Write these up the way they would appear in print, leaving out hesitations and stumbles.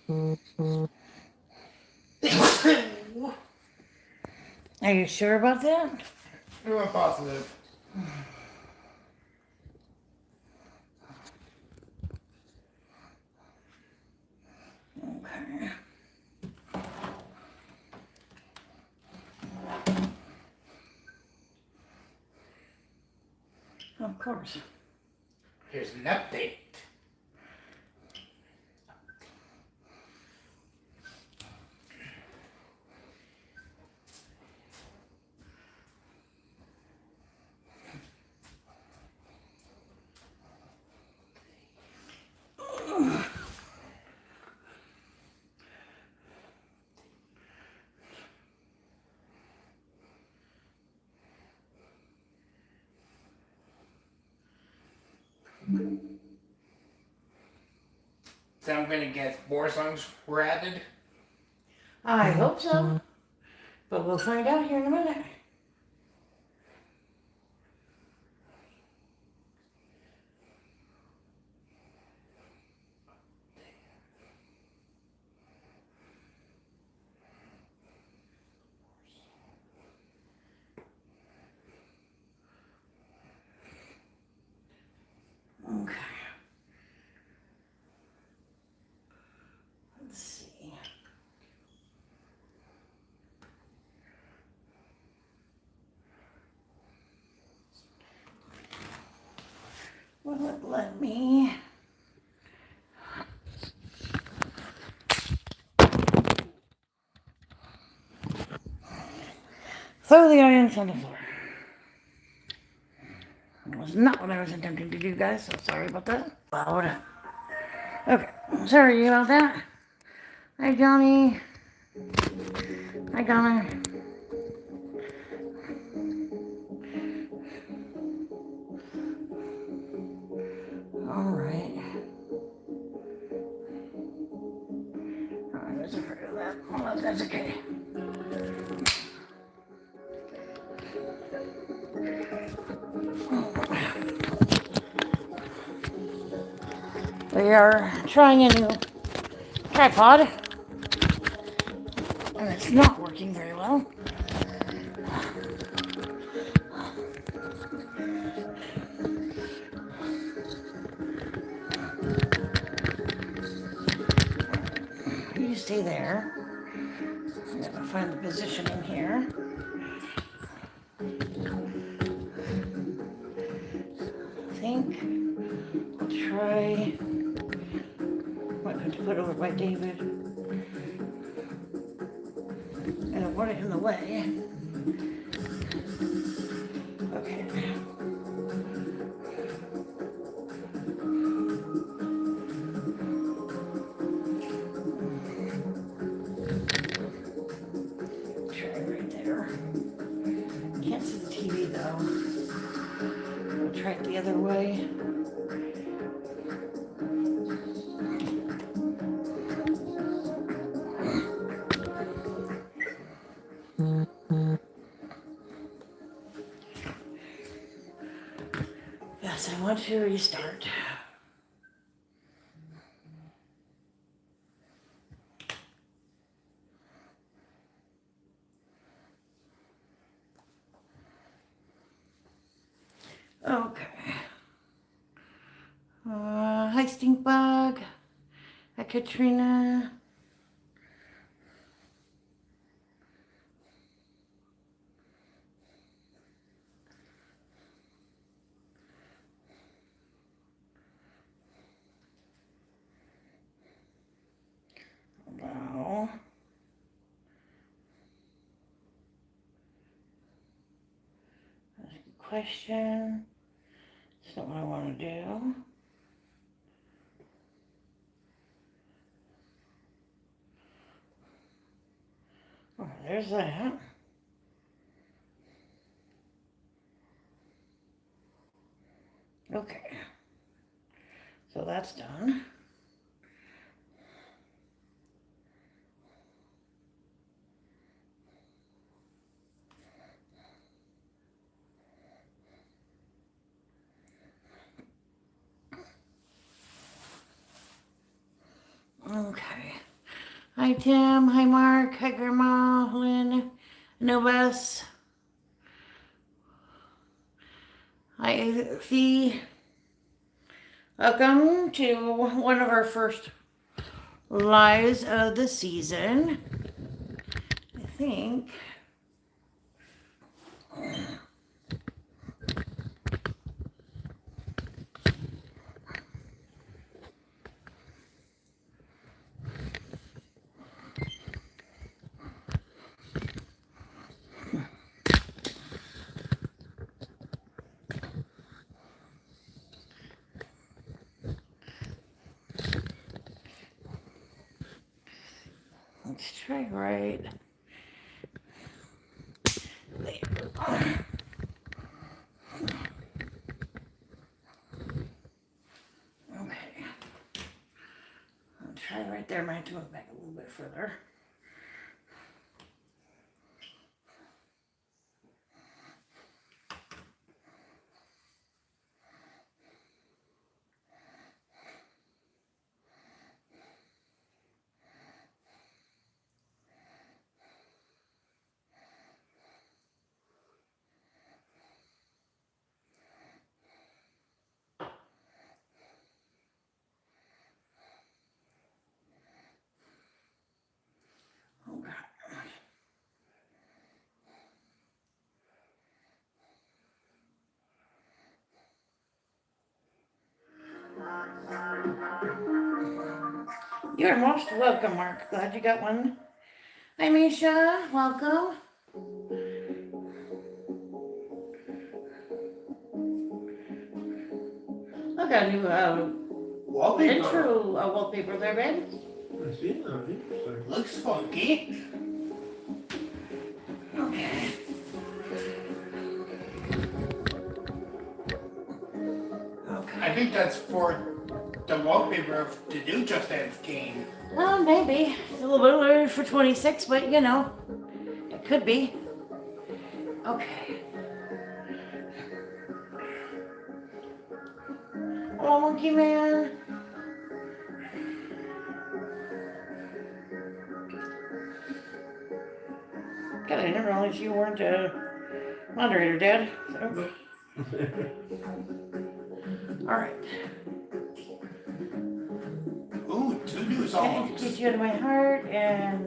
Are you sure about that? I'm positive. Okay. Of course. Here's an update. So I'm gonna guess more songs were added. I hope so. But we'll find out here in a minute. Okay. Let's see. Will it let me? Throw the audience on the floor. That was not what I was attempting to do, guys, so sorry about that. Loud. Okay, sorry about that. Hi, Johnny. Hi, Donna. Alright. I was afraid of that. Well, that's okay. We are trying a new tripod, and it's not working very well. You stay there. I'm gonna find the positioning here. I think I'll try. Might have to put it over by David. I don't want it in the way. Okay. Try right there. Can't see the TV though. I'll try it the other way. Yes, I want to restart. Okay. Hi, Stinkbug. Hi, Katrina. Now, that's a good question. That's not what I want to do. Oh, there's that. Okay. So that's done. Okay. Hi, Tim. Hi, Mark. Hi, Grandma. Lynn. Nobus. Hi, Fee. Welcome to one of our first lives of the season. I think. Let's try right there. Okay. I'll try right there. I might have to move back a little bit further. Okay. You're most welcome, Mark. Glad you got one. Hi, Misha. Welcome. Look at a new Wallpaper. intro wallpaper there, babe. I see that. Interesting. Looks funky. Okay. Okay. I think that's for the wallpaper of the new Just Dance game. Well, maybe. It's a little bit early for 26, but you know, it could be. Okay. Hello, Monkey Man. God, I didn't realize you weren't a moderator, Dad. So. All right. Ooh, 2 new Okay, songs. Get You Out of My Heart and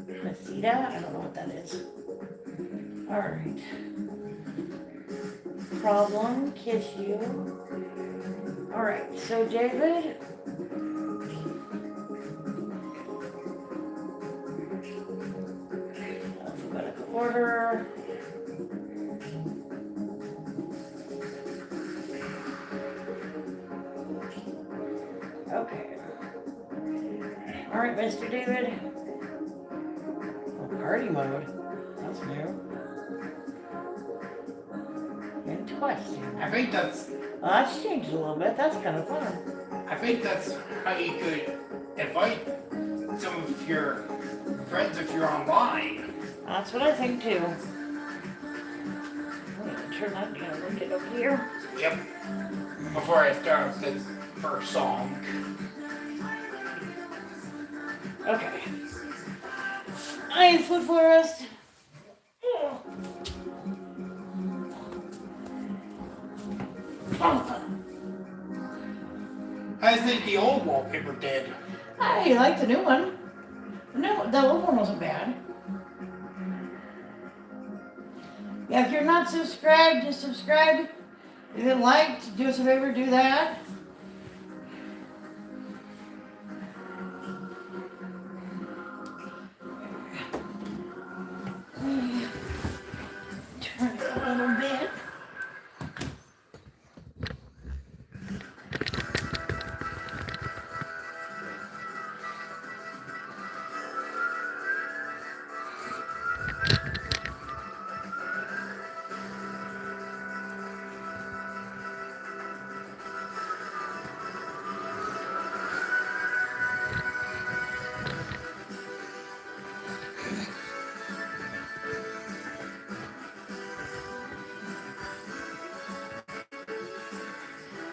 Masita. I don't know what that is. All right. Problem, Kiss You. All right, so David. Alphabetical order. Okay. All right, Mr. David. Oh, party mode. That's new. Interesting. I think that's Well, that's changed a little bit. That's kind of fun. I think that's how you could invite some of your friends if you're online. That's what I think too. I'm gonna turn that down a bit over here. Yep. Before I start this first song. Okay. Nice food forest. Oh. I think the old wallpaper did. I like the new one. No, the old one wasn't bad. Yeah, if you're not subscribed, just subscribe. If you liked, do us a favor, do that. Turn it a little bit.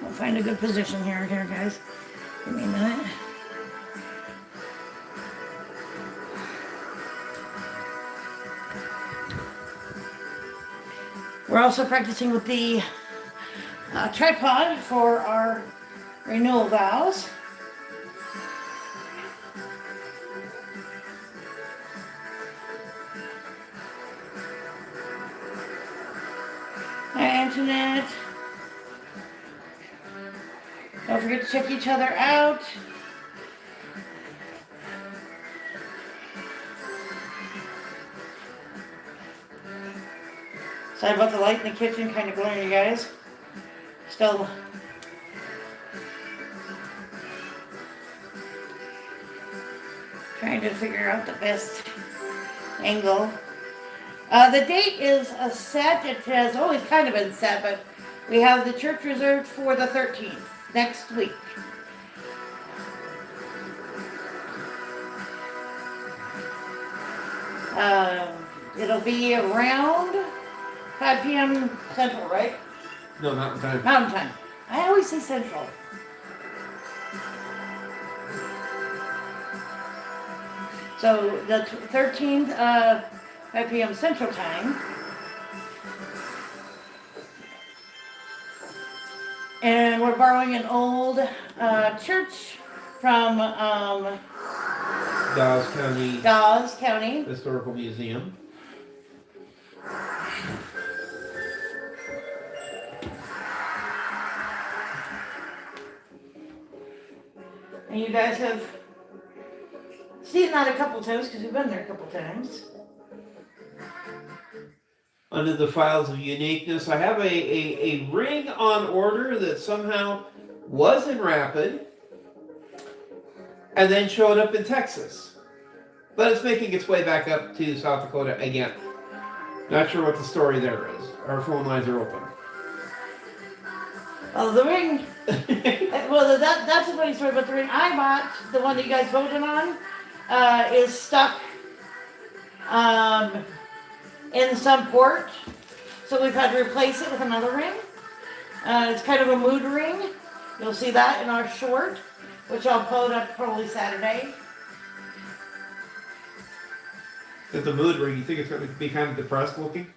We'll find a good position here, guys. Give me a minute. We're also practicing with the tripod for our renewal vows. Hi, Antoinette. Don't forget to check each other out. Sorry about the light in the kitchen, kind of glaring, you guys. Still trying to figure out the best angle. The date is set. It has always kind of been set, but we have the church reserved for the 13th, next week. It'll be around 5 p.m. Central, right? No, Mountain Time. Mountain Time. I always say Central. So the 13th, 5 p.m. Central Time. And we're borrowing an old church from Dawes County Historical Museum. And you guys have seen that a couple times because we've been there a couple times. Under the files of uniqueness, I have a ring on order that somehow was in Rapid and then showed up in Texas. But it's making its way back up to South Dakota again. Not sure what the story there is. Our phone lines are open. Oh, the ring. Well, that's a funny story, but the ring I bought, the one that you guys voted on, is stuck in some port. So we've had to replace it with another ring. It's kind of a mood ring. You'll see that in our short, which I'll upload up probably Saturday. It's a mood ring. You think it's going to be kind of depressed looking?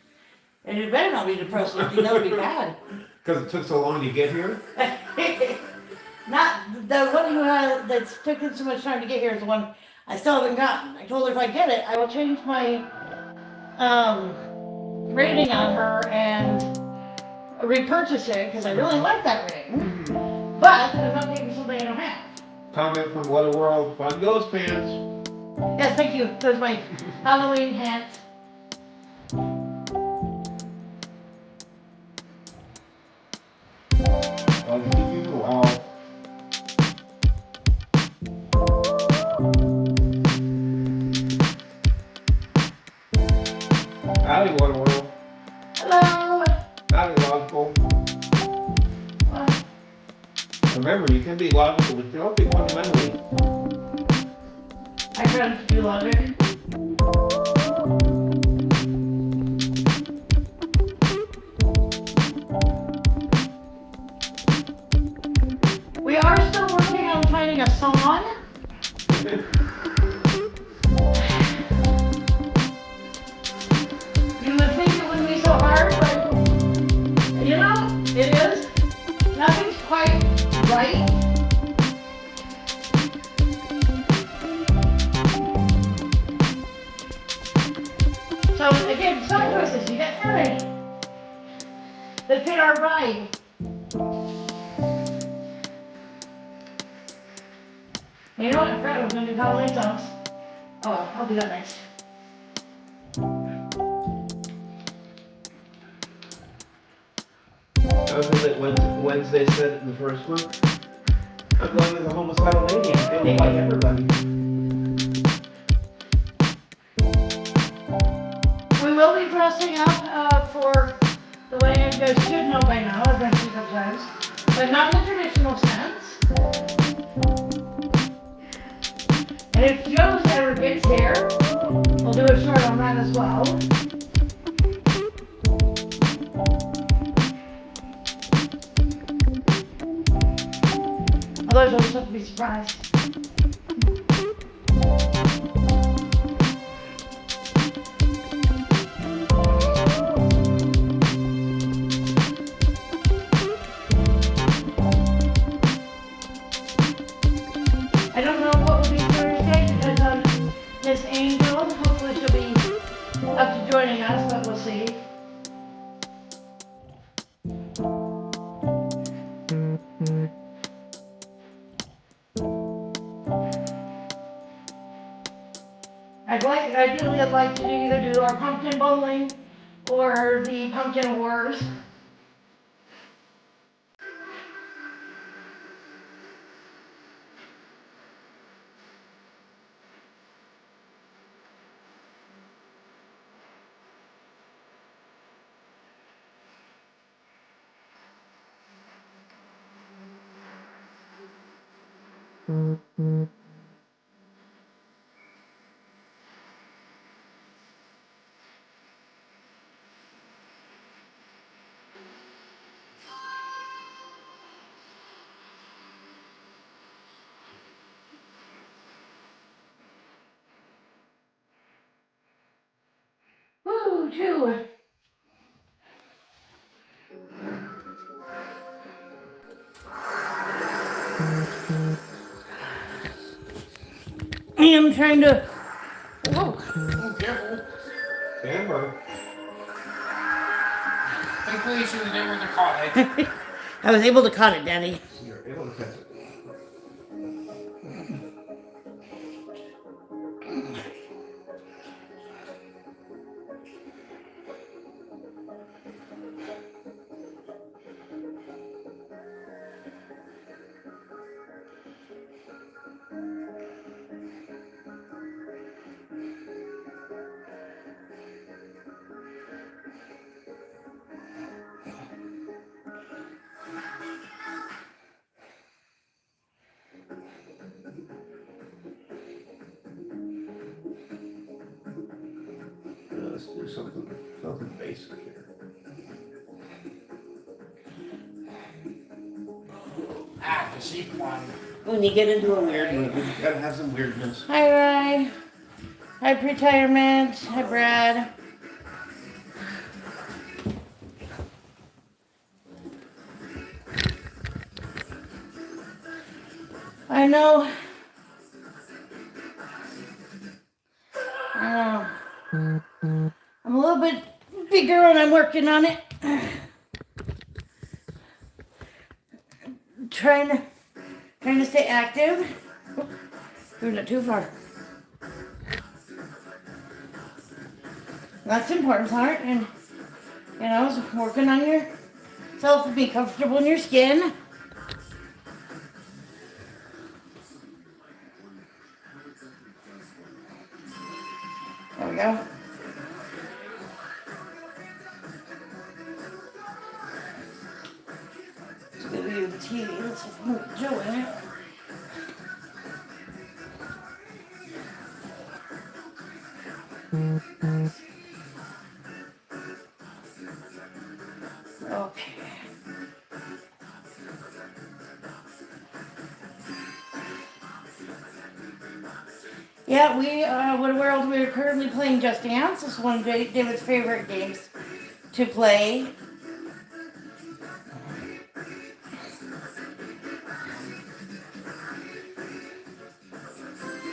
And it better not be depressed looking. That would be bad. Because it took so long to get here? Not the one who that's taken so much time to get here is the one I still haven't gotten. I told her if I get it, I will change my rating on her and repurchase it because I really like that ring. But I'm not taking something I don't have. Comment from What a World. Fun Ghost Pants. Yes, thank you. Those are my Halloween hats. Howdy, What a World. Hello. Howdy, Logical. What? Remember, you can be logical, but you don't be fundamentally. I try to do logic. We are still working on finding a song. You would think it wouldn't be so hard, but you know, it is. Nothing's quite right. So again, song choices, you get 3 that fit our vibe. You know what? I forgot I was going to do Halloween songs. Oh well, I'll do that next. I was like Wednesday said it in the first one. I'm going as a homicidal maniac. I feel like everybody. We will be dressing up for the way you guys should know by now. I've been through a couple times, but not in the traditional sense. And if Joe's ever gets here, we'll do a short on that as well. Otherwise, I'll just have to be surprised. Ideally I'd like to either do our pumpkin bowling or the pumpkin wars. Woo, two. I am trying to. Whoa. Oh, careful. Amber. Thankfully, she was able to caught it. I was able to cut it, Daddy. You're able to catch it. Let's do something basic here. Ah, the sheep one. When you get into a weird mood. We gotta have some weirdness. Hi, Rye. Hi, Retirement. Hi, Brad. I know. I'm a little bit bigger and I'm working on it. Trying to stay active. Doing it too far. That's the important part, and working on yourself to be comfortable in your skin. There we go. Let's go to the TV. Let's see if I can get Joe in it. Okay. Yeah, we're currently playing Just Dance. It's one of David's favorite games to play.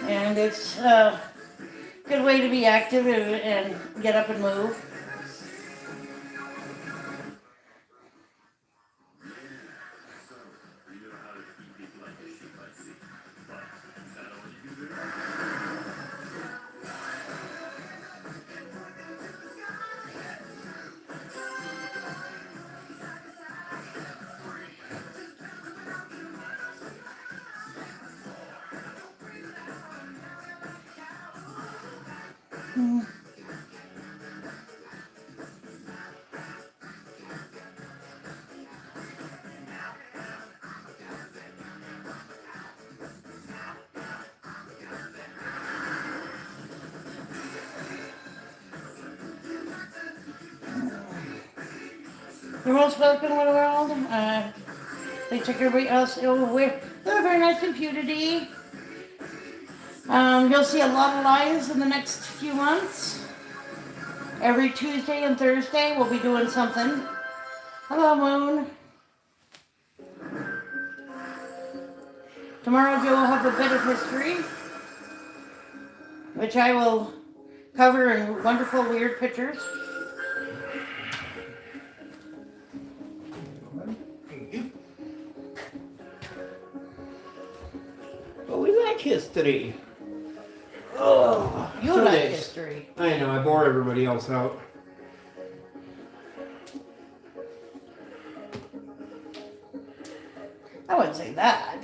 And it's a good way to be active and get up and move. You're most welcome to the world. They took everybody else over. They're very nice and purity. You'll see a lot of lives in the next few months. Every Tuesday and Thursday we'll be doing something. Hello, Moon. Tomorrow Joe will have a bit of history, which I will cover in wonderful, weird pictures. But we like history. Oh, You some like days. history. I know, I bore everybody else out. I wouldn't say that.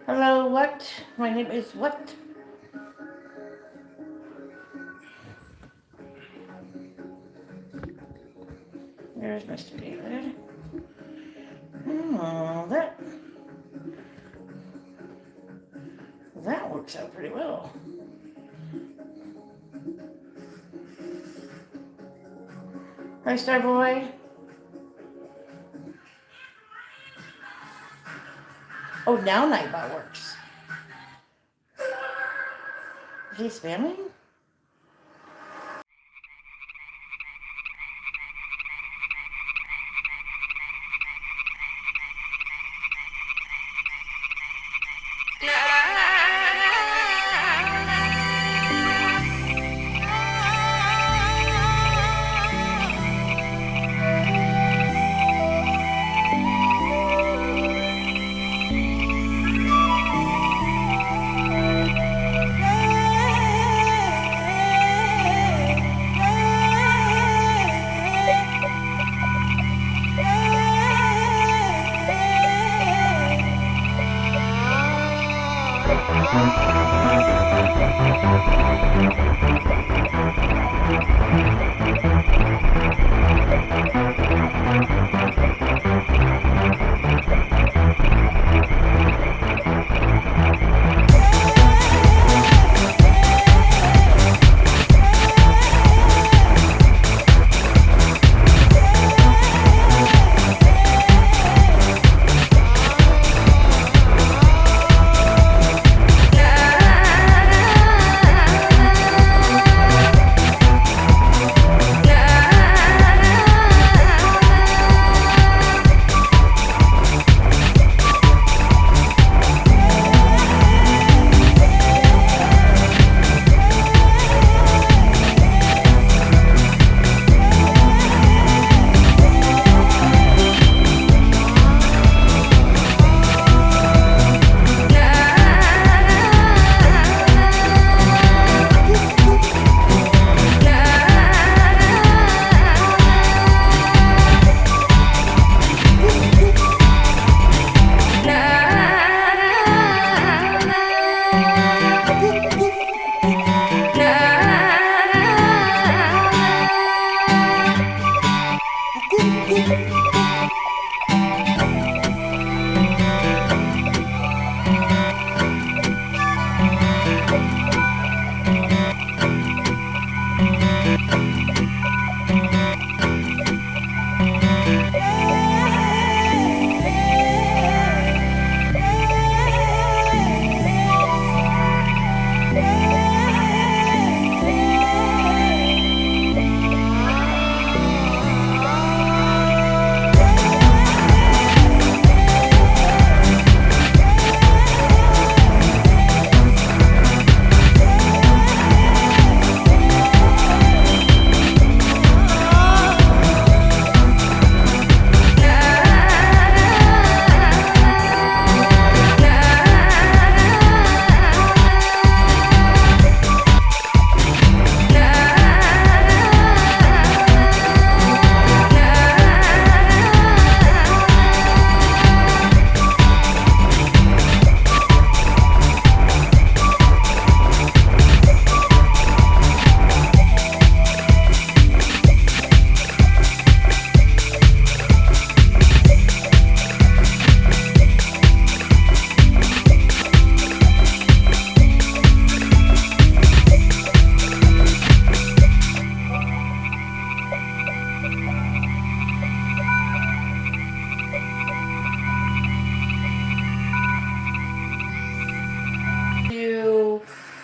Hello, what? My name is what? There's Mr. David. Oh, that works out pretty well. Hi, Starboy. Oh, now Nightbot works. Is he spamming?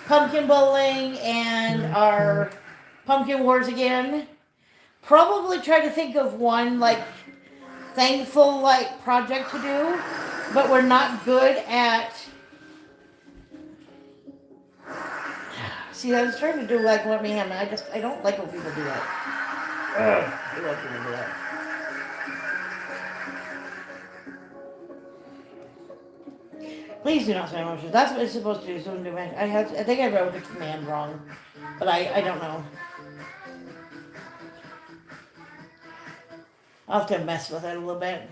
Pumpkin bowling and our pumpkin wars again. Probably try to think of one like thankful like project to do, but we're not good at. See, I was trying to do like what me and I don't like when people do that. Ugh. looking into that. Please do not spam motions. That's what it's supposed to do. So I think I wrote the command wrong, but I don't know. I'll have to mess with it a little bit.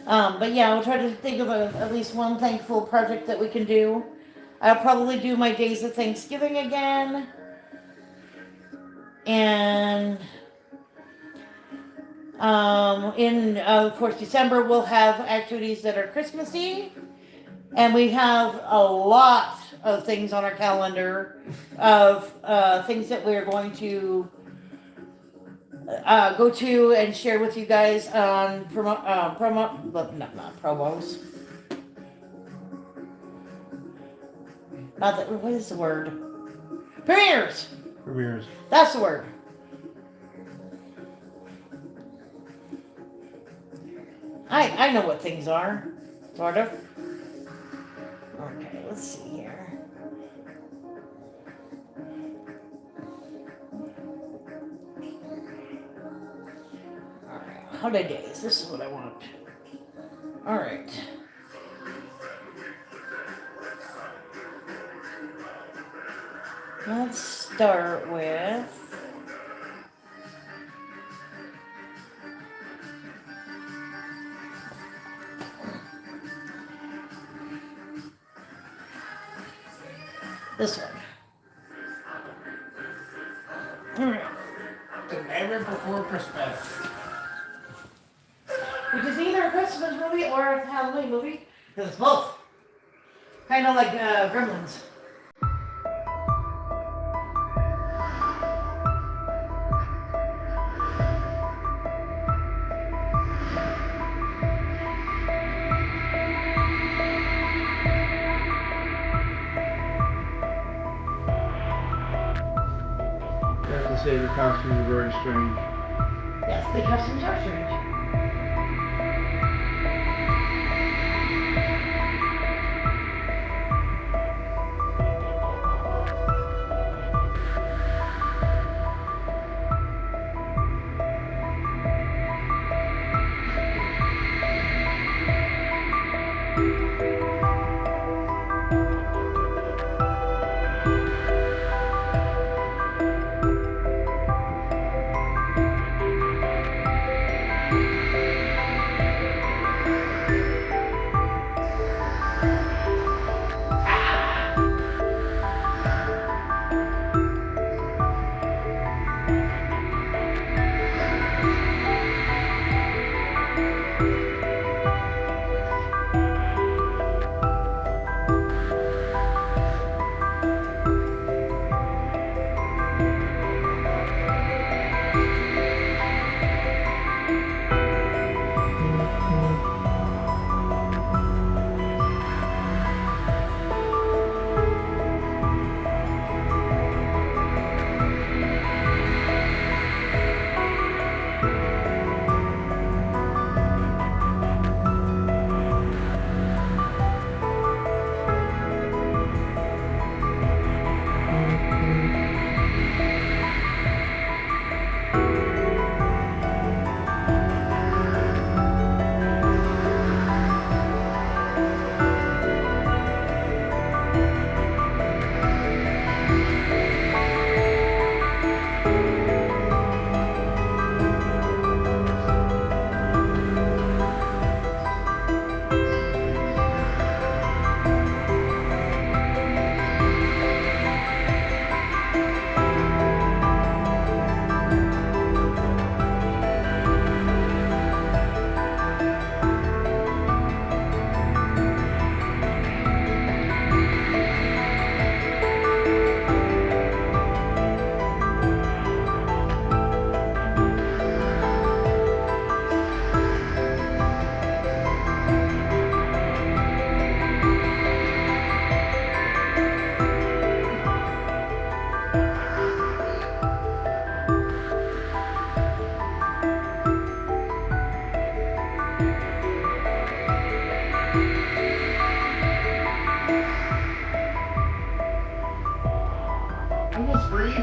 But yeah, I'll try to think of at least one thankful project that we can do. I'll probably do my days of Thanksgiving again. And of course, December we'll have activities that are Christmassy. And we have a lot of things on our calendar of things that we're going to go to and share with you guys on promos. What is the word? Premieres. Premieres. That's the word. I know what things are, sort of. Okay, let's see here. Alright, holidays. This is what I want. Alright. Let's start with... this one. Alright. The Nightmare Before Christmas. Which is either a Christmas movie or a Halloween movie. Because it's both. Kind of like Gremlins. I have to say the costumes are very strange. Yes, the costumes are strange.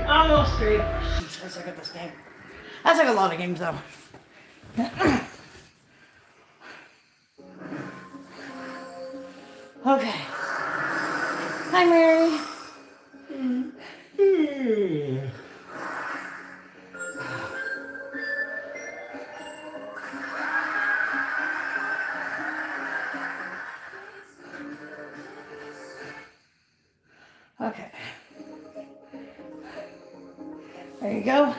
Almost three. Jeez, I got this name. That's like a lot of games though. Okay. Hi, Mary. Okay. There you go.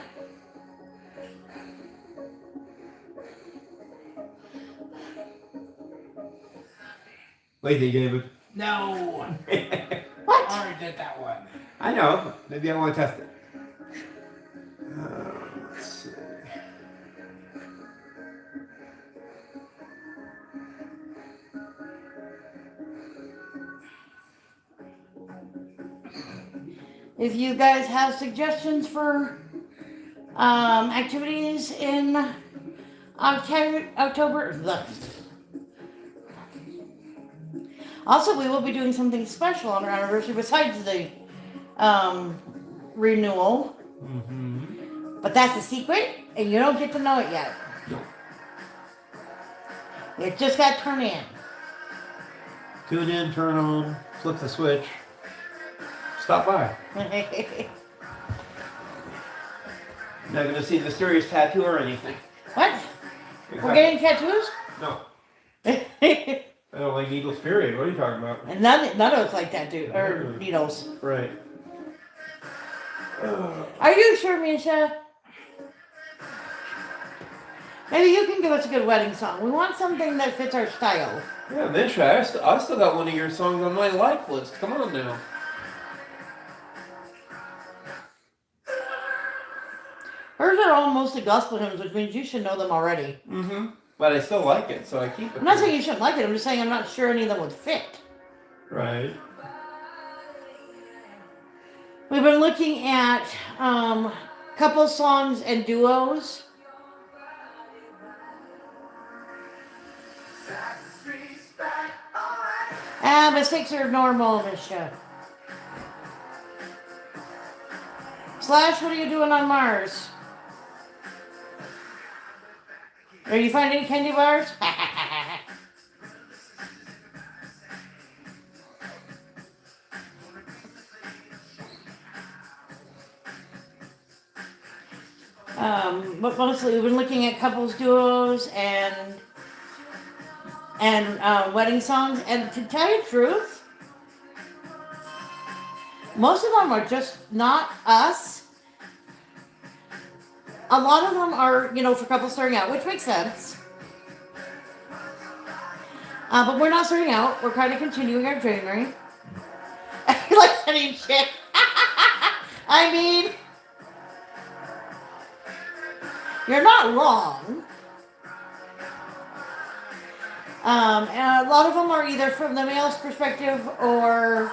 Lazy, David. No. I What? already did that one. I know. Maybe I want to test it. Let's see. If you guys have suggestions for activities in October. Also, we will be doing something special on our anniversary besides the renewal. Mm-hmm. But that's a secret, and you don't get to know it yet. It just got turned in. Tune in, turn on, flip the switch. Stop by. Not going to see the serious tattoo or anything. What? We're getting tattoos? No. And I don't like needles, period. What are you talking about? none of us like tattoo or needles. Right. Are you sure, Misha? Maybe you can give us a good wedding song. We want something that fits our style. Yeah, Misha, I still got one of your songs on my like list. Come on now. Hers are all mostly gospel hymns, which means you should know them already. Mm-hmm. But I still like it, so I keep it. I'm not saying you shouldn't like it. I'm just saying I'm not sure any of them would fit. Right. We've been looking at couple songs and duos. Mistakes are normal, Misha. Slash, what are you doing on Mars? Are you finding any candy bars? But mostly we've been looking at couples duos and wedding songs. And to tell you the truth, most of them are just not us. A lot of them are, for couples starting out, which makes sense. But we're not starting out. We're kind of continuing our journey. Like sending shit. I mean, you're not wrong. And a lot of them are either from the male's perspective or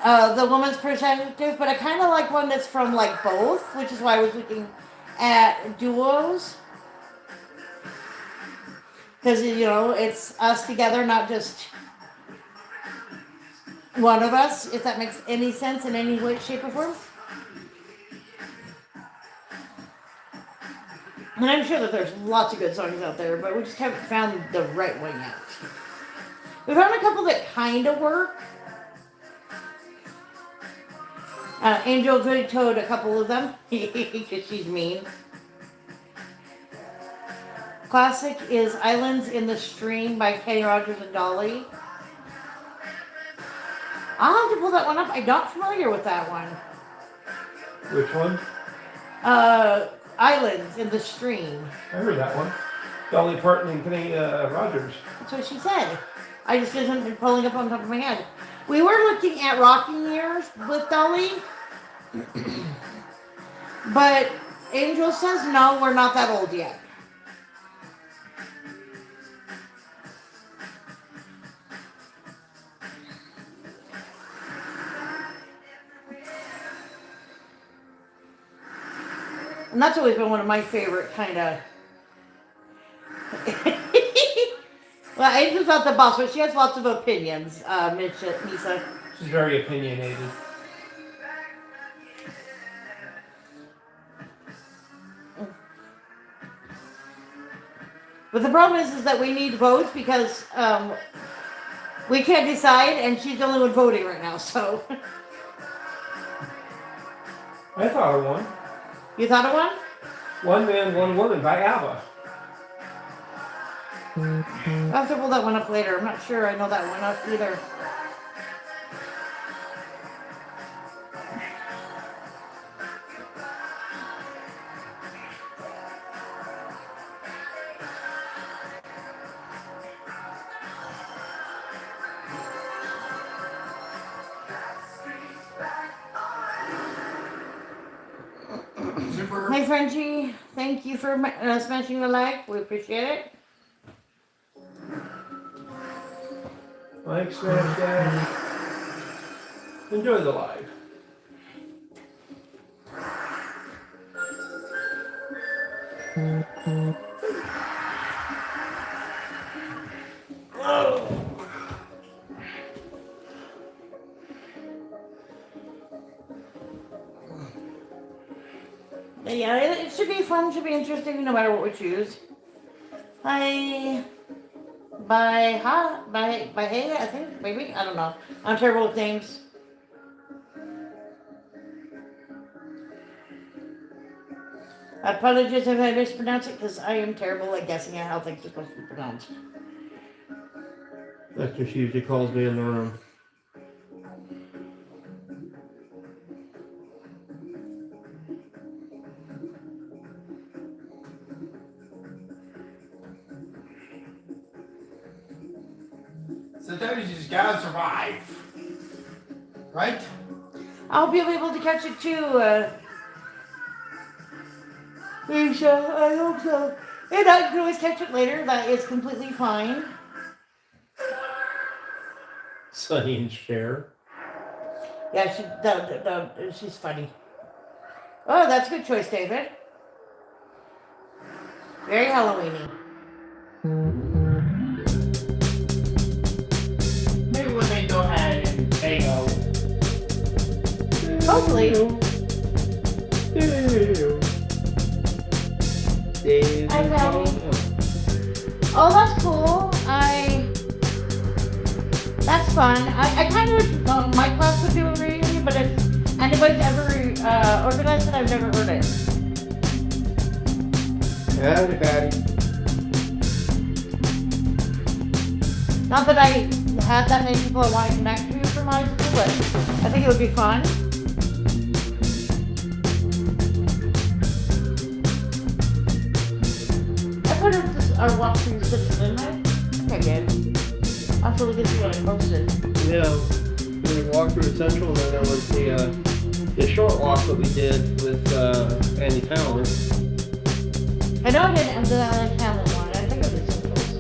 the woman's perspective, but I kind of like one that's from like both, which is why I was looking at duos. Because, it's us together, not just one of us, if that makes any sense in any way, shape, or form. And I'm sure that there's lots of good songs out there, but we just haven't found the right one yet. We found a couple that kind of work. Angel vetoed a couple of them because she's mean. Classic is Islands in the Stream by Kenny Rogers and Dolly. I'll have to pull that one up. I'm not familiar with that one. Which one? Islands in the Stream. I heard that one. Dolly Parton and Kenny Rogers. That's what she said. I just isn't been pulling up on top of my head. We were looking at Rocking Years with Dolly. But Angel says no, we're not that old yet. And that's always been one of my favorite kind of... Well, Angel's not the boss, but she has lots of opinions, Misa. She's very opinionated. But the problem is that we need votes because we can't decide, and she's the only one voting right now. So I thought of one. you thought of one? One Man, One Woman by ABBA. I'll have to pull that one up later. I'm not sure I know that one up either. Super. Hey Frenchie, thank you for smashing the like. We appreciate it. Like, smash that. Enjoy the live. But yeah, it should be fun, should be interesting, no matter what we choose. Hi. By hey, I think, maybe? I don't know. I'm terrible with names. I apologize if I mispronounce it because I am terrible at guessing at how things are supposed to be pronounced. That's what she usually calls me in the room. Sometimes you just gotta survive. Right? I'll be able to catch it too, Lisa. I hope so. And I can always catch it later. That is completely fine. Sonny and Cher. Yeah, she's funny. Oh, that's a good choice, David. Very Halloweeny. Maybe when they go ahead and they go. Hopefully. I found it. Oh, that's cool. That's fun. I kind of my class would do a reunion, but if anybody's ever organized it, I've never heard it. Howdy, Patty. Not that I had that many people I want to connect to from high school, but I think it would be fun. I put up this our walk through the city, didn't I? I think I did. I'll have to look and see what I posted. Yeah, we walked through Central, and then there was the short walk that we did with Andy Fowler. I know I didn't do that on Talent one. I think I did some posts.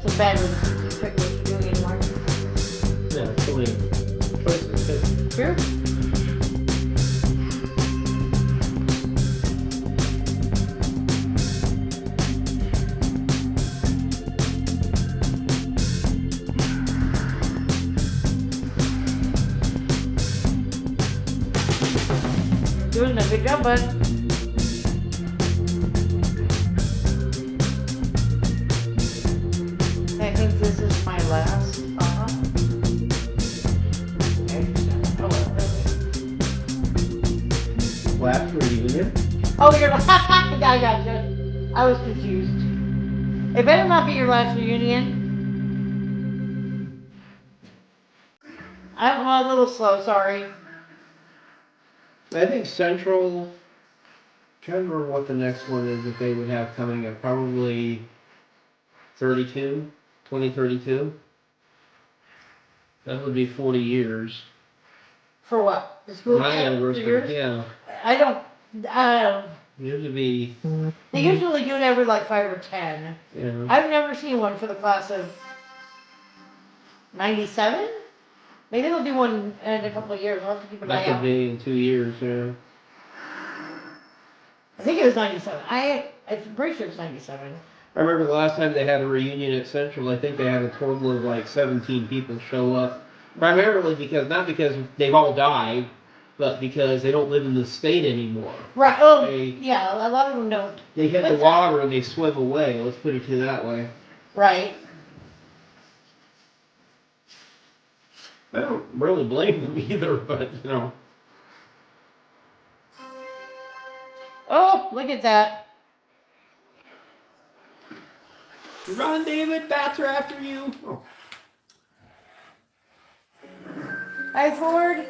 So bad when you pick what you're doing anymore. Yeah, it's only choices. True. Doing a good job, bud. I think this is my last. Okay. Oh, well, Last reunion. oh, you're. I gotcha. I was confused. It better not be your last reunion. I'm a little slow. Sorry. I think Central. Trying to remember what the next one is that they would have coming up. Probably 2032. That would be 40 years. For what? The school. My anniversary, yeah. I don't. Usually be, They usually do it every like 5 or 10. yeah. I've never seen one for the class of 97. Maybe they'll do one in a couple of years. I'll have to keep an That eye could out. be in 2 years, yeah. I think it was 97. I'm pretty sure it's 97. I remember the last time they had a reunion at Central, I think they had a total of like 17 people show up. Primarily because, not because they've all died, but because they don't live in the state anymore. Right. Oh, They- yeah. A lot of them don't. They hit the water and they swim away. Let's put it to that way. Right. I don't really blame them either, but you know. Oh, look at that. Run, David! Bats are after you. Oh. Hi, Ford.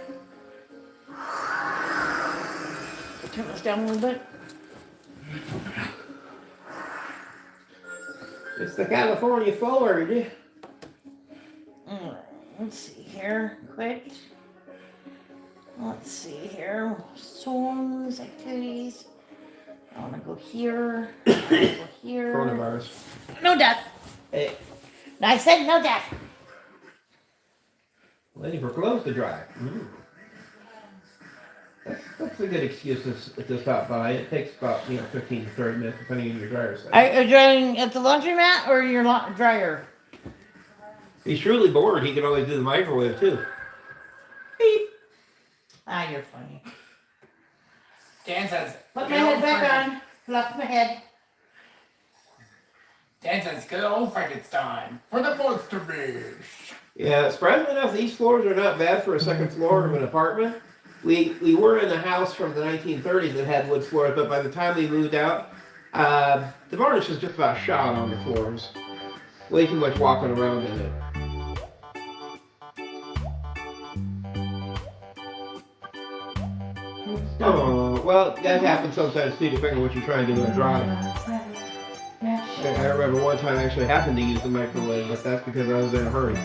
Turn this down a little bit. It's the California Ford. Let's see here, quick. Let's see here. Songs, activities. I want to go here. I want to go here. Coronavirus. No death. Hey, I said no death. waiting for clothes to dry. That's a good excuse to stop by. It takes about 15 to 30 minutes depending on your dryer setting. Are you drying at the laundromat or your dryer? He's truly bored. He can always do the microwave too. Beep. Ah, you're funny. Dan says, Put my "Good old head back Franken-" on. Fluff my head. Dan says, good old Frankenstein for the Budd-toberfest. Yeah, surprisingly enough, these floors are not bad for a second floor of an apartment. We were in a house from the 1930s that had wood floors, but by the time we moved out, the varnish was just about shot on the floors. Way too much walking around in it. Oh, well, that happens sometimes too, depending on what you're trying to do in a drive. I remember one time I actually happened to use the microwave, but that's because I was in a hurry.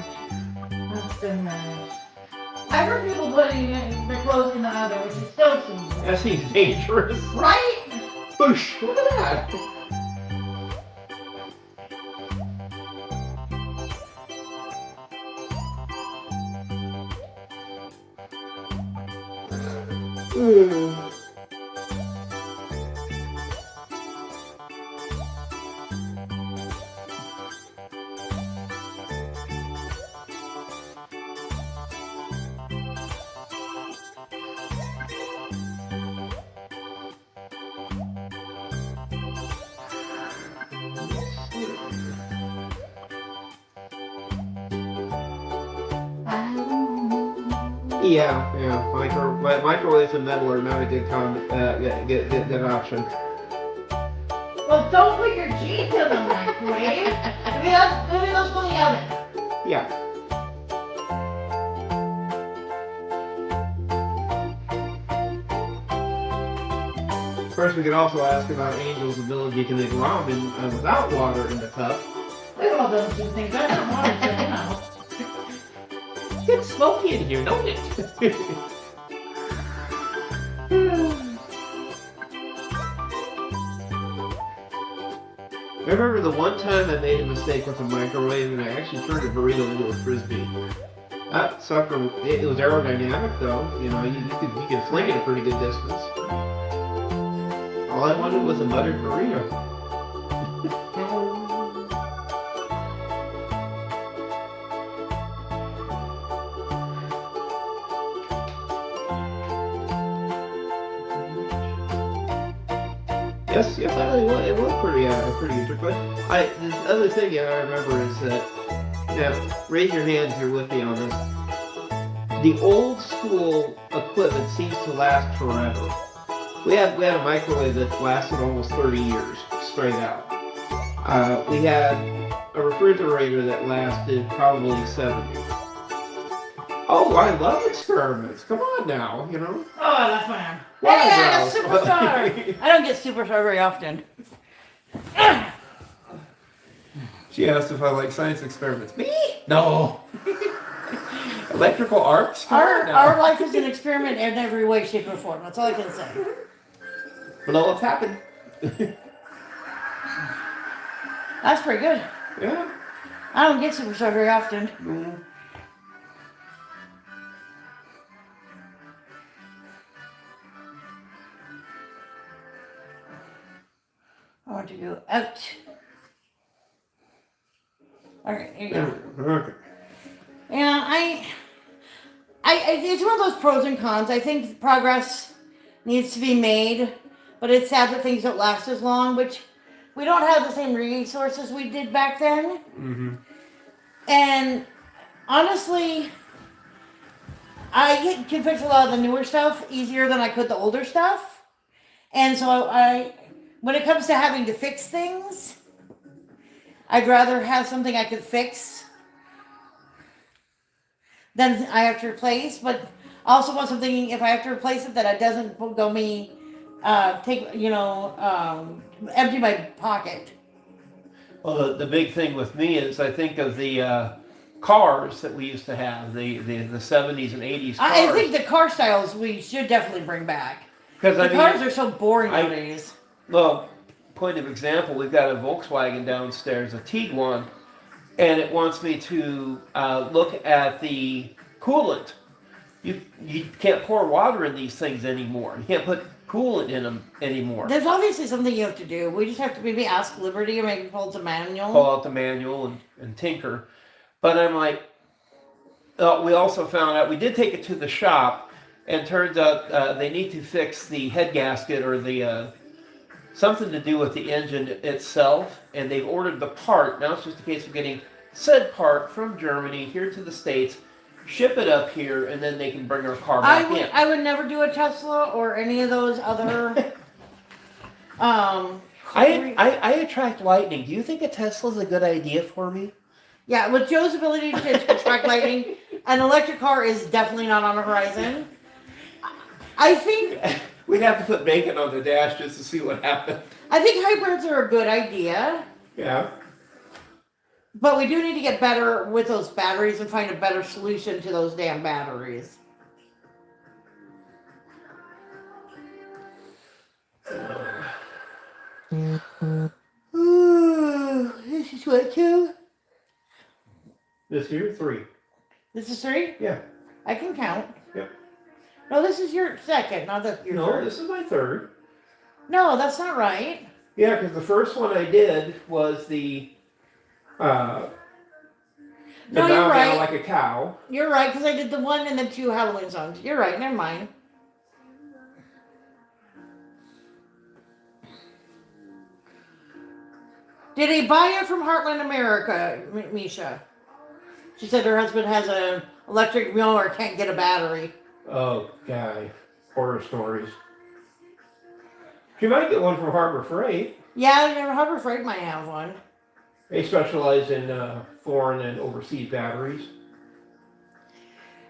I've heard people putting their clothes in the oven, which is still seems That seems dangerous. right. Boosh! Look at that! Yeah. Microwaves and metal are not a good good option. Well, don't put your jeans in the microwave. Maybe those go in the oven. Yeah. First, we could also ask about Angel's ability to make ramen without water in the cup. We've all done some things. I don't want to say now. It gets smoky in here, don't it? I remember the one time I made a mistake with a microwave and I actually turned a burrito into a frisbee. That sucker, it was aerodynamic though. You know, you could fling it a pretty good distance. All I wanted was a buttered burrito. Yes, it was pretty interesting. But this other thing I remember is that, now, raise your hand if you're with me on this. The old school equipment seems to last forever. We had a microwave that lasted almost 30 years straight out. We had a refrigerator that lasted probably 70. Oh, I love experiments. Come on now, you know. Oh, I left my arm. Why, Hey, I got Ralph? Superstar. I don't get Superstar very often. She asked if I like science experiments. Me? No. Electrical arcs? Come on now. Our life is an experiment in every way, shape, or form. That's all I can say. Blow ups happen. That's pretty good. Yeah. I don't get Superstar very often. I want to go out. Okay, here you go. Okay. Yeah, I it's one of those pros and cons. I think progress needs to be made, but it's sad that things don't last as long, which we don't have the same resources we did back then. Mm-hmm. And honestly, I can fix a lot of the newer stuff easier than I could the older stuff. And so when it comes to having to fix things, I'd rather have something I could fix than I have to replace. But I also want something, if I have to replace it, that it doesn't go me, empty my pocket. Well, the big thing with me is I think of the cars that we used to have, the 70s and 80s cars. I think the car styles we should definitely bring back. Because The cars are so boring nowadays. Well, point of example, we've got a Volkswagen downstairs, a Tiguan, and it wants me to look at the coolant. You can't pour water in these things anymore. You can't put coolant in them anymore. There's obviously something you have to do. We just have to maybe ask Liberty or maybe pull out the manual. Pull out the manual and tinker. But I'm like, we also found out, we did take it to the shop, and turns out they need to fix the head gasket or the something to do with the engine itself, and they've ordered the part. Now it's just a case of getting said part from Germany here to the States, ship it up here, and then they can bring our car back in. I would never do a Tesla or any of those other. I attract lightning. Do you think a Tesla's a good idea for me? Yeah, with Joe's ability to attract lightning, an electric car is definitely not on the horizon. I think we'd have to put bacon on the dash just to see what happened. I think hybrids are a good idea. Yeah. But we do need to get better with those batteries and find a better solution to those damn batteries. Ooh, this is what, 2? This here, 3. This is 3? Yeah. I can count. Yep. No, this is your second, not your No, third. this is my 3rd. No, that's not right. Yeah, because the first one I did was the No, bow you're down right. like a cow. You're right, because I did the 1 and the 2 Halloween songs. You're right, never mind. Did a buyer from Heartland, America, Misha? She said her husband has an electric mower, can't get a battery. Oh, guy. Horror stories. She might get one from Harbor Freight. Yeah, Harbor Freight might have one. They specialize in foreign and overseas batteries.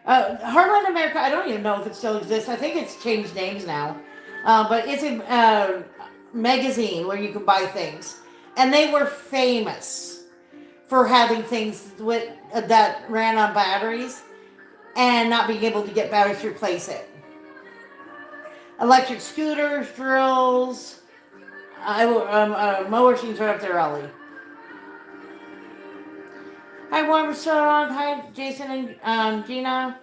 Heartland America, I don't even know if it still exists. I think it's changed names now. But it's a magazine where you can buy things. And they were famous for having things that ran on batteries and not being able to get batteries to replace it. Electric scooters, drills, mower machines right up their alley. Hi, Warmstrong. Hi, Jason and Gina.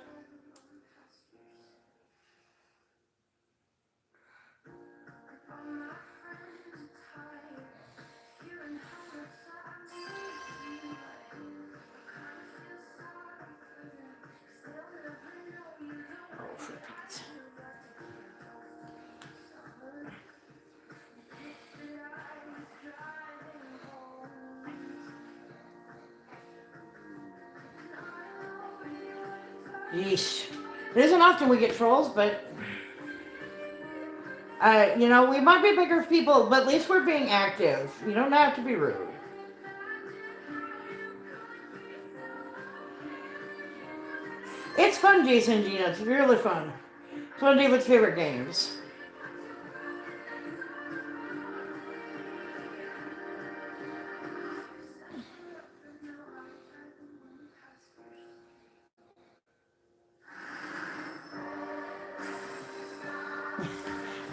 Yeesh. It isn't often we get trolls, but we might be bigger people, but at least we're being active. You don't have to be rude. It's fun, Jason and Gina. It's really fun. It's one of David's favorite games.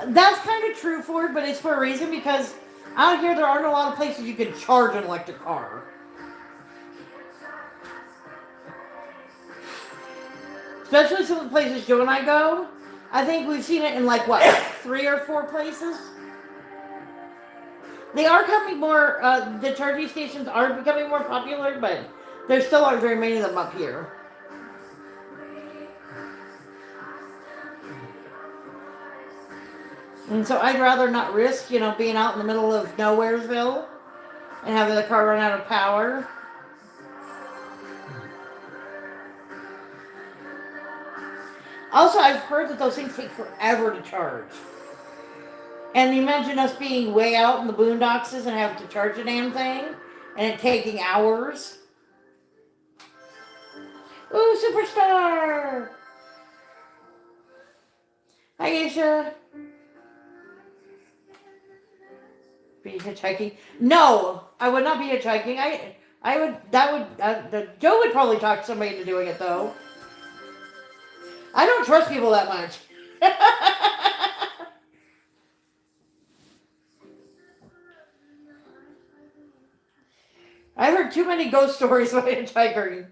That's kind of true, Ford, but it's for a reason, because out here there aren't a lot of places you can charge an electric car. Especially some of the places Joe and I go. I think we've seen it in 3 or 4 places. They are coming more, the charging stations are becoming more popular, but there still aren't very many of them up here. And so I'd rather not risk, being out in the middle of Nowheresville and having the car run out of power. Also, I've heard that those things take forever to charge. And imagine us being way out in the boondocks and having to charge a damn thing and it taking hours. Ooh, superstar! Hi, Aisha. Be hitchhiking? No, I would not be hitchhiking. Joe would probably talk somebody into doing it though. I don't trust people that much. I heard too many ghost stories about hitchhiking.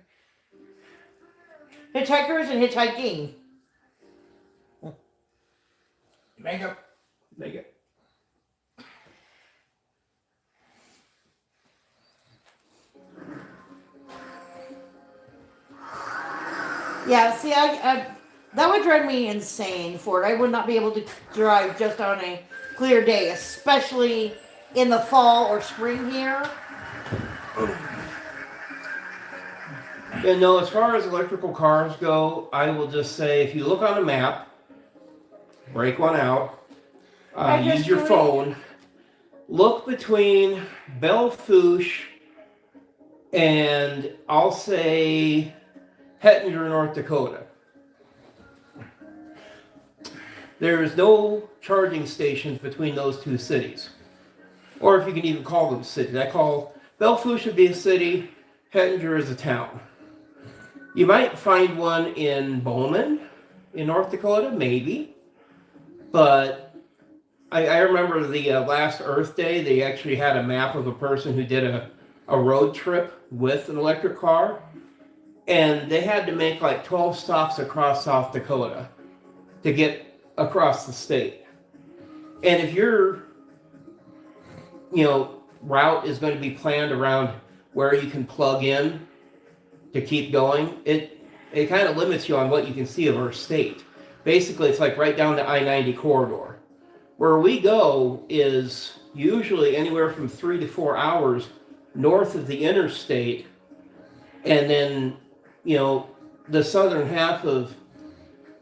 Hitchhikers and hitchhiking. Makeup. Make it. Yeah, see, that would drive me insane, Ford. I would not be able to drive just on a clear day, especially in the fall or spring here. Yeah, no, as far as electrical cars go, I will just say if you look on a map, break one out, use your phone, look between Belfouche and I'll say Hettinger, North Dakota. There is no charging stations between those two cities. Or if you can even call them cities. I call Belfouche would be a city, Hettinger is a town. You might find one in Bowman, in North Dakota, maybe. But I remember the last Earth Day, they actually had a map of a person who did a road trip with an electric car. And they had to make like 12 stops across South Dakota to get across the state. And if your, route is going to be planned around where you can plug in to keep going, it kind of limits you on what you can see of our state. Basically, it's like right down the I-90 corridor. Where we go is usually anywhere from 3 to 4 hours north of the interstate, and then, the southern half of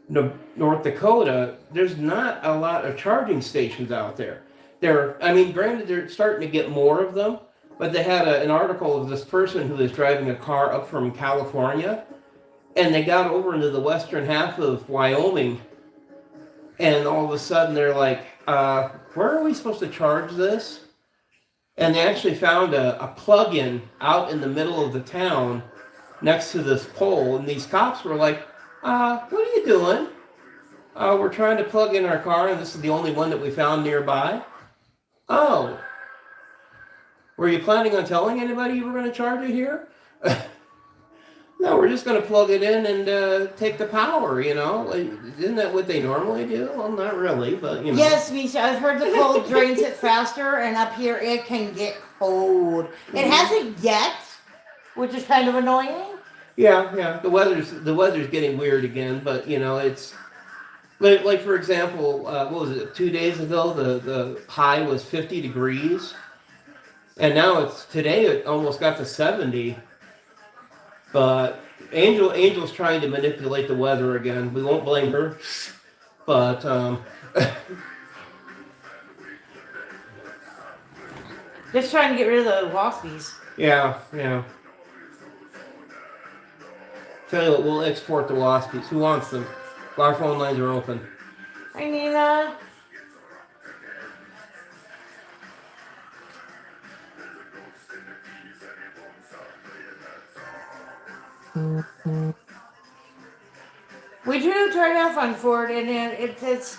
North Dakota, there's not a lot of charging stations out there. Granted, they're starting to get more of them, but they had an article of this person who was driving a car up from California, and they got over into the western half of Wyoming, and all of a sudden they're like, where are we supposed to charge this? And they actually found a plug-in out in the middle of the town next to this pole, and these cops were like, what are you doing? We're trying to plug in our car, and this is the only one that we found nearby. Oh, were you planning on telling anybody you were going to charge it here? No, we're just going to plug it in and take the power, Isn't that what they normally do? Well, not really, but, Yes, Misha, I've heard the cold drains it faster, and up here it can get cold. It hasn't yet, which is kind of annoying. Yeah. The weather's getting weird again, but, it's... Like for example, what was it, 2 days ago, the high was 50 degrees. And now today it almost got to 70. But Angel's trying to manipulate the weather again. We won't blame her. But, Just trying to get rid of the waspies. yeah. Tell you what, we'll export the waspies. Who wants them? Our phone lines are open. Hi, Nina. We do try to have fun for it, and it's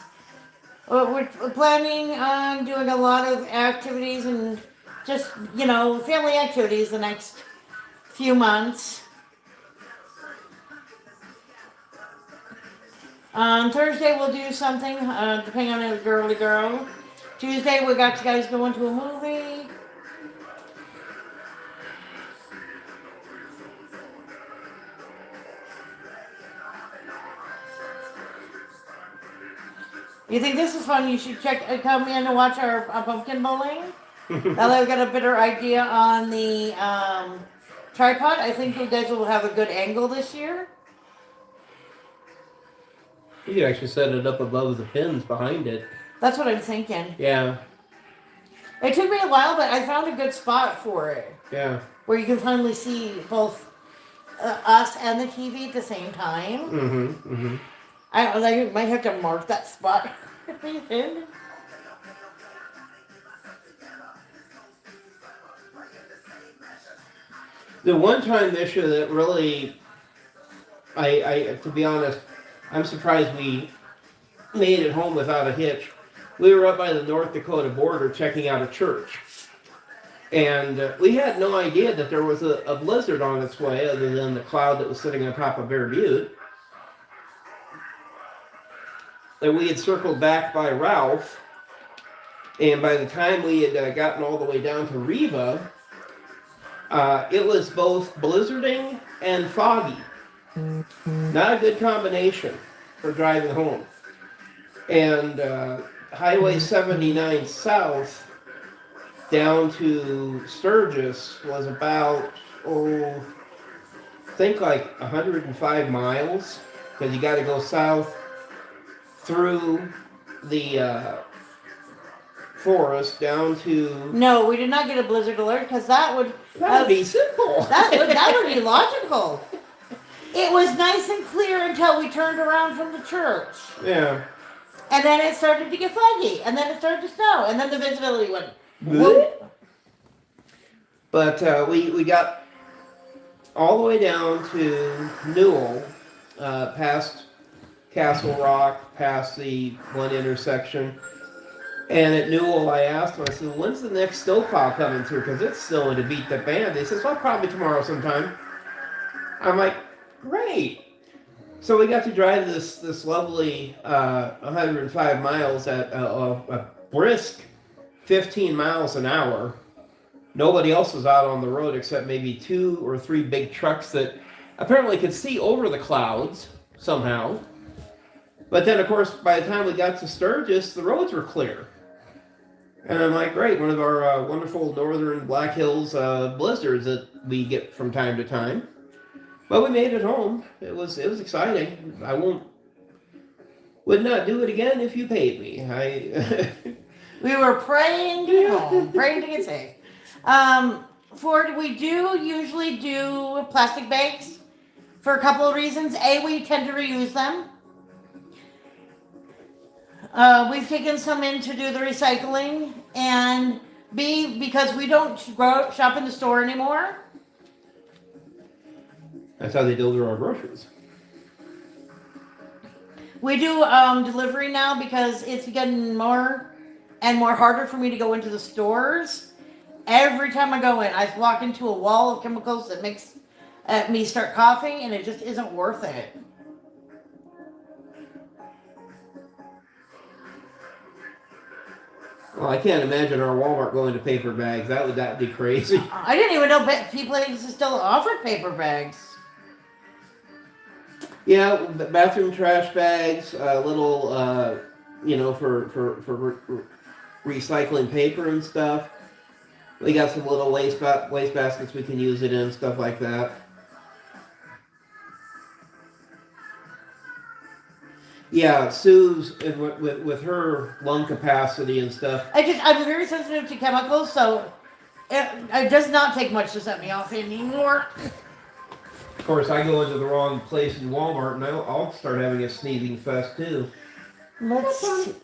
we're planning on doing a lot of activities and just, family activities the next few months. On Thursday we'll do something, depending on the girly girl. Tuesday we got you guys going to a movie. You think this is fun? You should come in and watch our pumpkin bowling. Now that I've got a better idea on the tripod, I think you guys will have a good angle this year. You could actually set it up above the pins behind it. That's what I'm thinking. Yeah. It took me a while, but I found a good spot for it. Yeah. Where you can finally see both us and the TV at the same time. Mm-hmm. Mm-hmm. I might have to mark that spot. The one time this year that really, I to be honest, I'm surprised we made it home without a hitch. We were up by the North Dakota border checking out a church. And we had no idea that there was a blizzard on its way other than the cloud that was sitting on top of Bear Butte. And we had circled back by Ralph. And by the time we had gotten all the way down to Riva, it was both blizzarding and foggy. Not a good combination for driving home. And Highway 79 South down to Sturgis was about, I think like 105 miles, because you got to go south through the forest down to... No, we did not get a blizzard alert, because that would be simple. That would be logical. It was nice and clear until we turned around from the church. Yeah. And then it started to get foggy, and then it started to snow, and then the visibility went whoop. But we got all the way down to Newell, past Castle Rock, past the one intersection. And at Newell, I asked them, I said, when's the next snowplow coming through? Because it's still to beat the band. They said, well, probably tomorrow sometime. I'm like, great. So we got to drive this lovely 105 miles at a brisk 15 miles an hour. Nobody else was out on the road except maybe 2 or 3 big trucks that apparently could see over the clouds somehow. But then, of course, by the time we got to Sturgis, the roads were clear. And I'm like, great, one of our wonderful northern Black Hills blizzards that we get from time to time. But we made it home. It was exciting. I would not do it again if you paid me. We were praying to get home, praying to get safe. We do usually do plastic bags for a couple of reasons. A, we tend to reuse them. We've taken some in to do the recycling, and B, because we don't shop in the store anymore. That's how they deliver our groceries. We do delivery now because it's getting more and more harder for me to go into the stores. Every time I go in, I walk into a wall of chemicals that makes me start coughing, and it just isn't worth it. Well, I can't imagine our Walmart going to paper bags. That'd be crazy. I didn't even know people still offered paper bags. Yeah, bathroom trash bags, little, for recycling paper and stuff. We got some little waste baskets we can use it in, stuff like that. Yeah, Sue's with her lung capacity and stuff. I'm very sensitive to chemicals, so it does not take much to set me off anymore. Of course, I go into the wrong place in Walmart, and I'll start having a sneezing fest too. Let's see.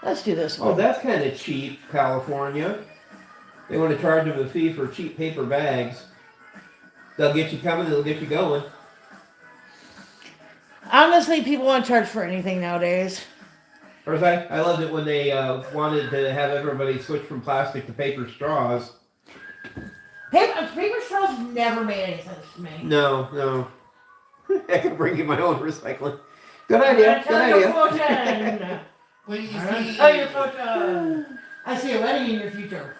Let's do this one. Oh, that's kind of cheap, California. They want to charge them a fee for cheap paper bags. They'll get you coming, they'll get you going. Honestly, people want to charge for anything nowadays. Of course, I loved it when they wanted to have everybody switch from plastic to paper straws. Paper straws never made any sense to me. No. I can bring you my own recycling. Good idea. What do you see? Oh, your fortune. I see a wedding in your future.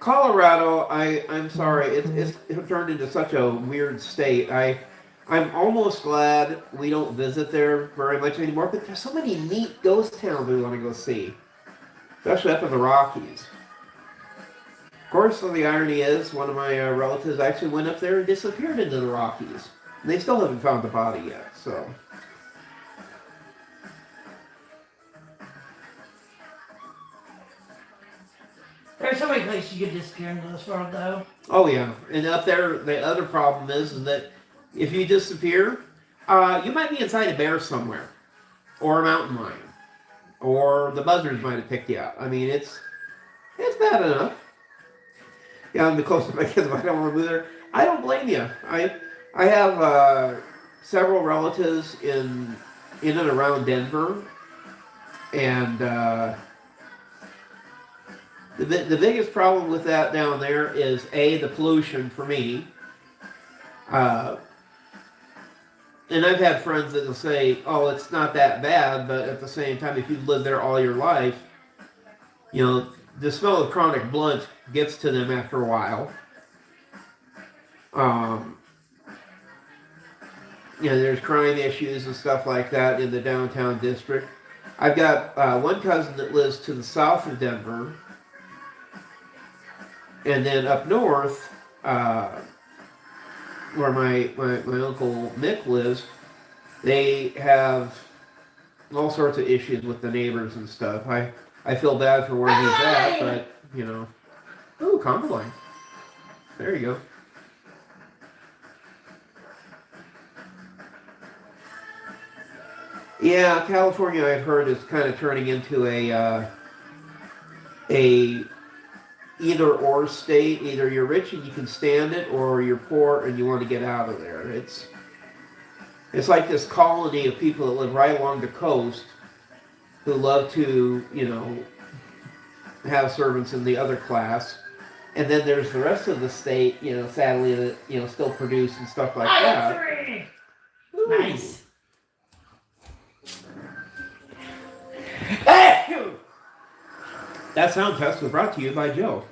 Colorado, I'm sorry, it's turned into such a weird state. I'm almost glad we don't visit there very much anymore, but there's so many neat ghost towns we want to go see, especially up in the Rockies. Of course, the irony is, one of my relatives actually went up there and disappeared into the Rockies. And they still haven't found the body yet, so. There's so many places you could disappear into this world, though. Oh yeah, and up there, the other problem is that if you disappear, you might be inside a bear somewhere, or a mountain lion, or the buzzards might have picked you up. I mean, it's bad enough. Yeah, I'm close to my kids, but I don't want to move there. I don't blame you. I have several relatives in and around Denver, and the biggest problem with that down there is the pollution for me. And I've had friends that will say, "Oh, it's not that bad," but at the same time, if you've lived there all your life, you know, the smell of chronic blunt gets to them after a while. You know, there's crime issues and stuff like that in the downtown district. I've got one cousin that lives to the south of Denver, and then up north, where my uncle Mick lives, they have all sorts of issues with the neighbors and stuff. I feel bad for where he's at, but, you know. Ooh, conga line. There you go. Yeah, California, I've heard, is kind of turning into a either or state. Either you're rich and you can stand it, or you're poor and you want to get out of there. It's like this colony of people that live right along the coast who love to, you know, have servants in the other class. And then there's the rest of the state, you know, sadly, that, you know, still produce and stuff like that. Ooh. Nice. That sound test was brought to you by Joe.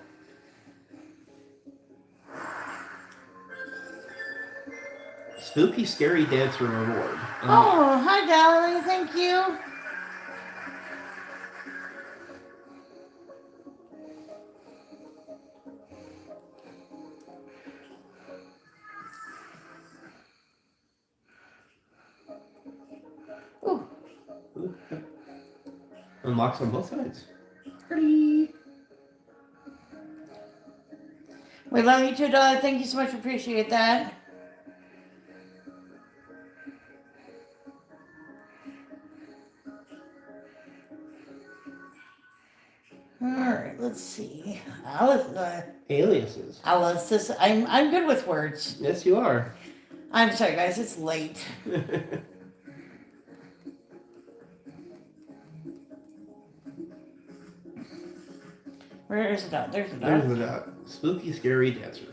Spooky Scary Dancer Award. Oh, hi, darling. Thank you. Ooh. Ooh. Unlocks on both sides. Pretty. We love you too, darling. Thank you so much. Appreciate that. All right, let's see. Aliases. I'm good with words. Yes, you are. I'm sorry, guys. It's late. Where is the dot? There's the dot. There's the dot. Spooky Scary Dancer.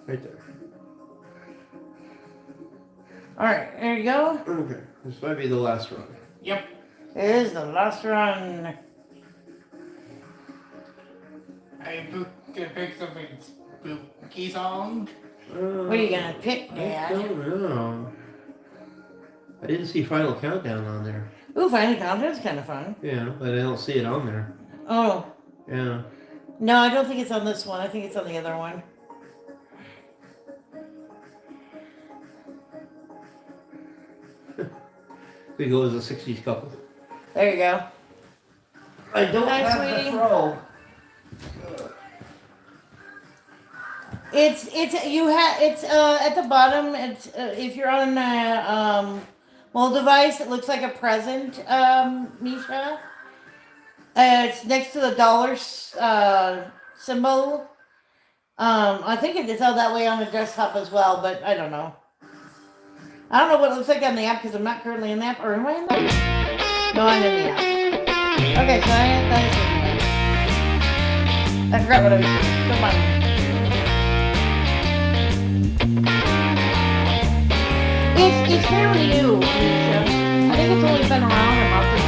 Right there. All right, there you go. Okay, this might be the last run. Yep. It is the last run. I'm gonna pick something spooky song. What are you gonna pick, Dad? I don't know. I didn't see Final Countdown on there. Ooh, Final Countdown's kind of fun. Yeah, but I don't see it on there. Oh. Yeah. No, I don't think it's on this one. I think it's on the other one. We go as a 60s couple. There you go. I don't Hi, have sweetie. the throw. It's at the bottom. It's if you're on mobile device, it looks like a present, Misha. It's next to the dollar symbol. I think it's all that way on the desktop as well, but I don't know. I don't know what it looks like on the app because I'm not currently in the app. Or am I in the app? No, I'm in the app. Okay, so I forgot what I was doing. Don't mind me. It's fairly new, Misha. I think it's only been around a month or so.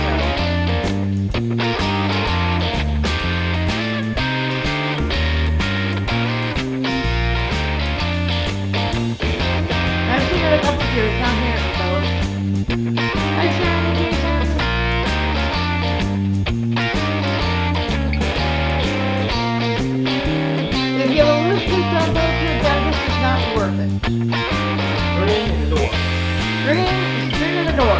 I've seen it a couple years down here, so. Hi, Sharon, Jason. If you have a loose tooth, don't go to your dentist. It's not worth it. Ring in the door. Screen in the door.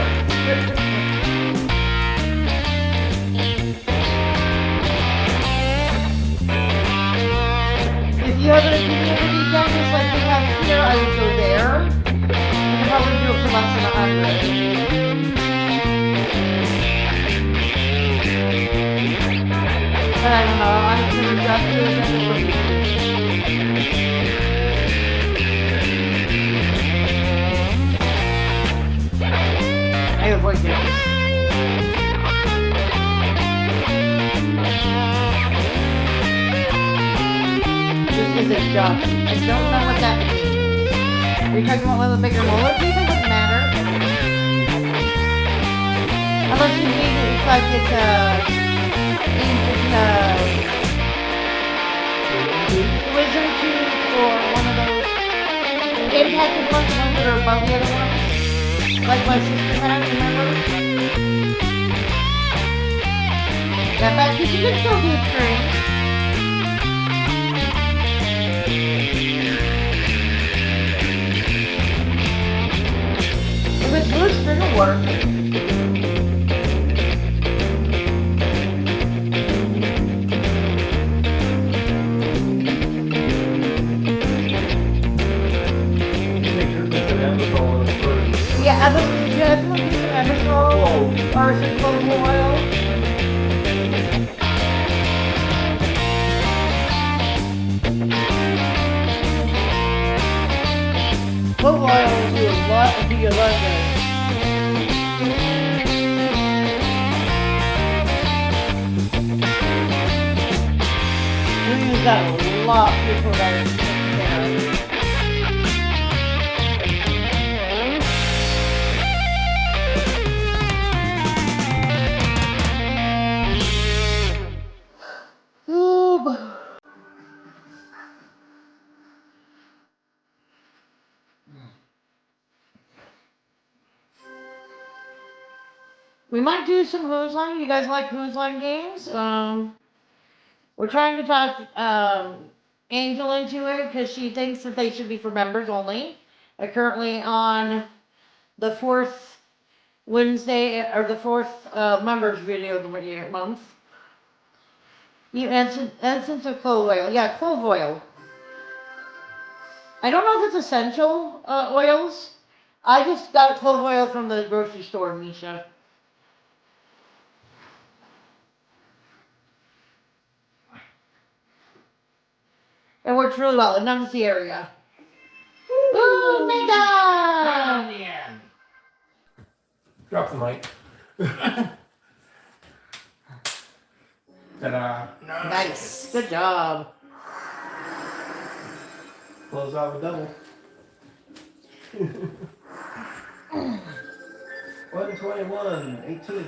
If you have a community dentist like we have here, I would go there. You can probably do it for less than 100. But I don't know, I'm sure just do a dentist for me. I avoid dentists. This is a job. I don't know what that means. Are you talking about one of the bigger molar teeth? It doesn't matter. Unless you mean it's like it's wisdom tooth or one of those impacted ones that are above the other ones. Like my sister had, remember? Yeah, but you can still do strings. If it's loose, it'll work. Yeah, Emerald or is it clove oil? Clove oil will do a lot of good. We've got a lot of people that are there. We might do some Who's Line. You guys like Who's Line games? We're trying to talk Angel into it because she thinks that they should be for members only. They're currently on the fourth Wednesday or the fourth members video of the month. You essence of clove oil. Yeah, clove oil. I don't know if it's essential oils. I just got clove oil from the grocery store, Misha. It works really well. It numbs the area. Ooh, Mega! Drop the mic. Ta-da. Nice. Good job. Close out with double. 121, 18.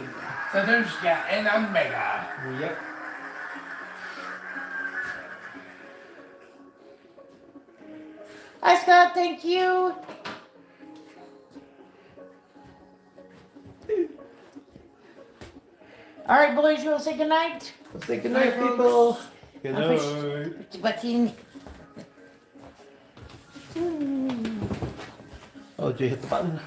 Satoshka and Omega. Yep. Hi, Scott. Thank you. All right, boys. You want to say goodnight? Let's say goodnight, people. Good I'll push- night. Button. Oh, Jay hit the button.